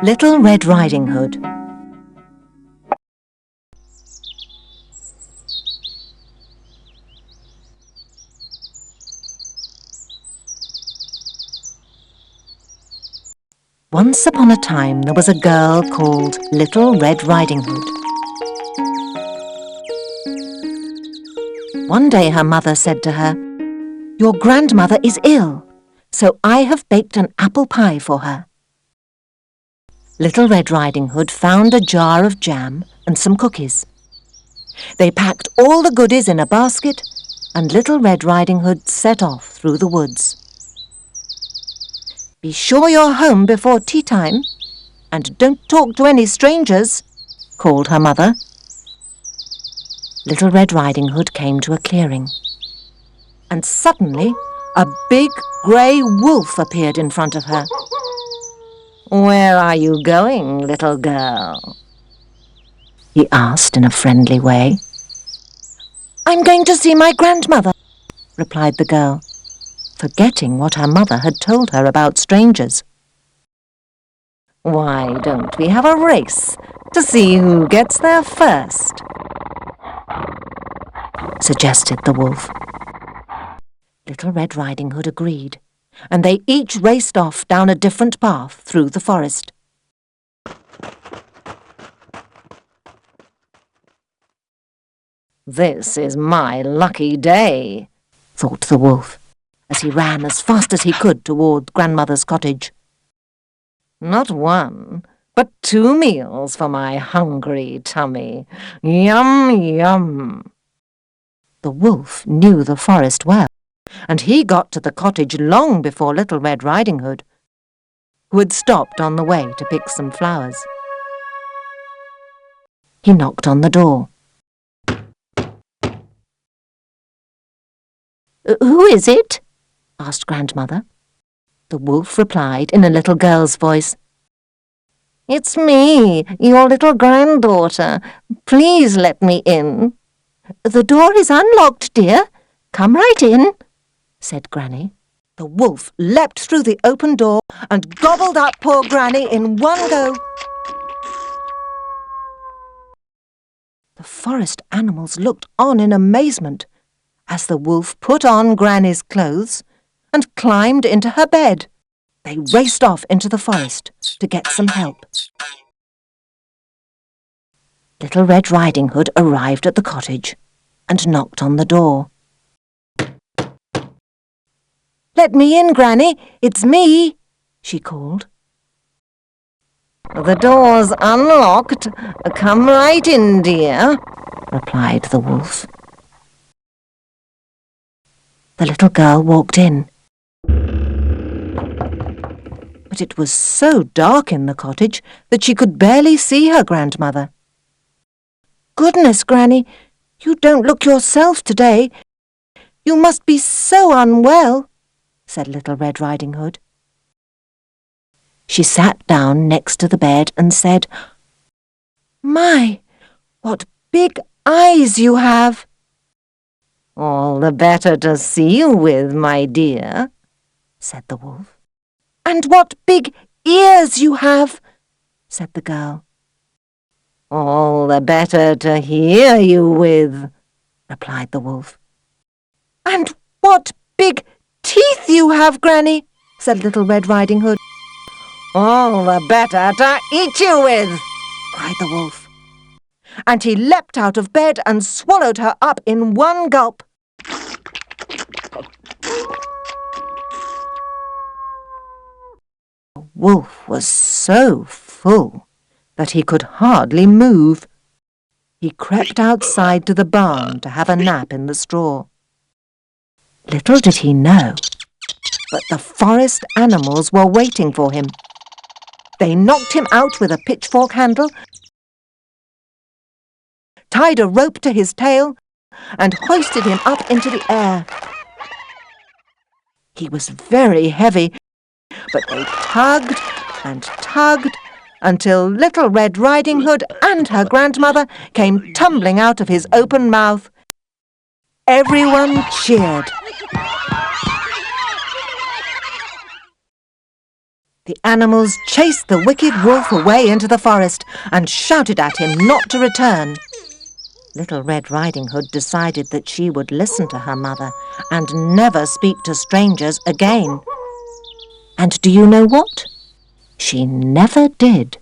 Little Red Riding Hood. Once upon a time there was a girl called Little Red Riding Hood. One day her mother said to her, "Your grandmother is ill, so I have baked an apple pie for her." Little Red Riding Hood found a jar of jam and some cookies. They packed all the goodies in a basket, and Little Red Riding Hood set off through the woods. "Be sure you're home before tea time, and don't talk to any strangers," called her mother. Little Red Riding Hood came to a clearing, and suddenly a big grey wolf appeared in front of her. "Where are you going, little girl?" he asked in a friendly way. "I'm going to see my grandmother," replied the girl, forgetting what her mother had told her about strangers. "Why don't we have a race to see who gets there first?" suggested the wolf. Little Red Riding Hood agreed, and they each raced off down a different path through the forest. "This is my lucky day," thought the wolf, as he ran as fast as he could toward Grandmother's cottage. "Not one, but 2 meals for my hungry tummy. Yum, yum." The wolf knew the forest well, and he got to the cottage long before Little Red Riding Hood, who had stopped on the way to pick some flowers. He knocked on the door. "Who is it?" asked Grandmother. The wolf replied in a little girl's voice, "It's me, your little granddaughter. Please let me in." "The door is unlocked, dear. Come right in," said Granny. The wolf leapt through the open door and gobbled up poor Granny in one go. The forest animals looked on in amazement as the wolf put on Granny's clothes and climbed into her bed. They raced off into the forest to get some help. Little Red Riding Hood arrived at the cottage and knocked on the door. "Let me in, Granny, it's me," she called. "The door's unlocked. Come right in, dear," replied the wolf. The little girl walked in. But it was so dark in the cottage that she could barely see her grandmother. "Goodness, Granny, you don't look yourself today. You must be so unwell," said Little Red Riding Hood. She sat down next to the bed and said, "My, what big eyes you have!" "All the better to see you with, my dear," said the wolf. "And what big ears you have!" said the girl. "All the better to hear you with," replied the wolf. "And what big teeth you have, Granny!" said Little Red Riding Hood. "All the better to eat you with," cried the wolf. And he leapt out of bed and swallowed her up in one gulp. The wolf was so full that he could hardly move. He crept outside to the barn to have a nap in the straw. Little did he know, but the forest animals were waiting for him. They knocked him out with a pitchfork handle, tied a rope to his tail, and hoisted him up into the air. He was very heavy, but they tugged and tugged until Little Red Riding Hood and her grandmother came tumbling out of his open mouth. Everyone cheered. The animals chased the wicked wolf away into the forest and shouted at him not to return. Little Red Riding Hood decided that she would listen to her mother and never speak to strangers again. And do you know what? She never did.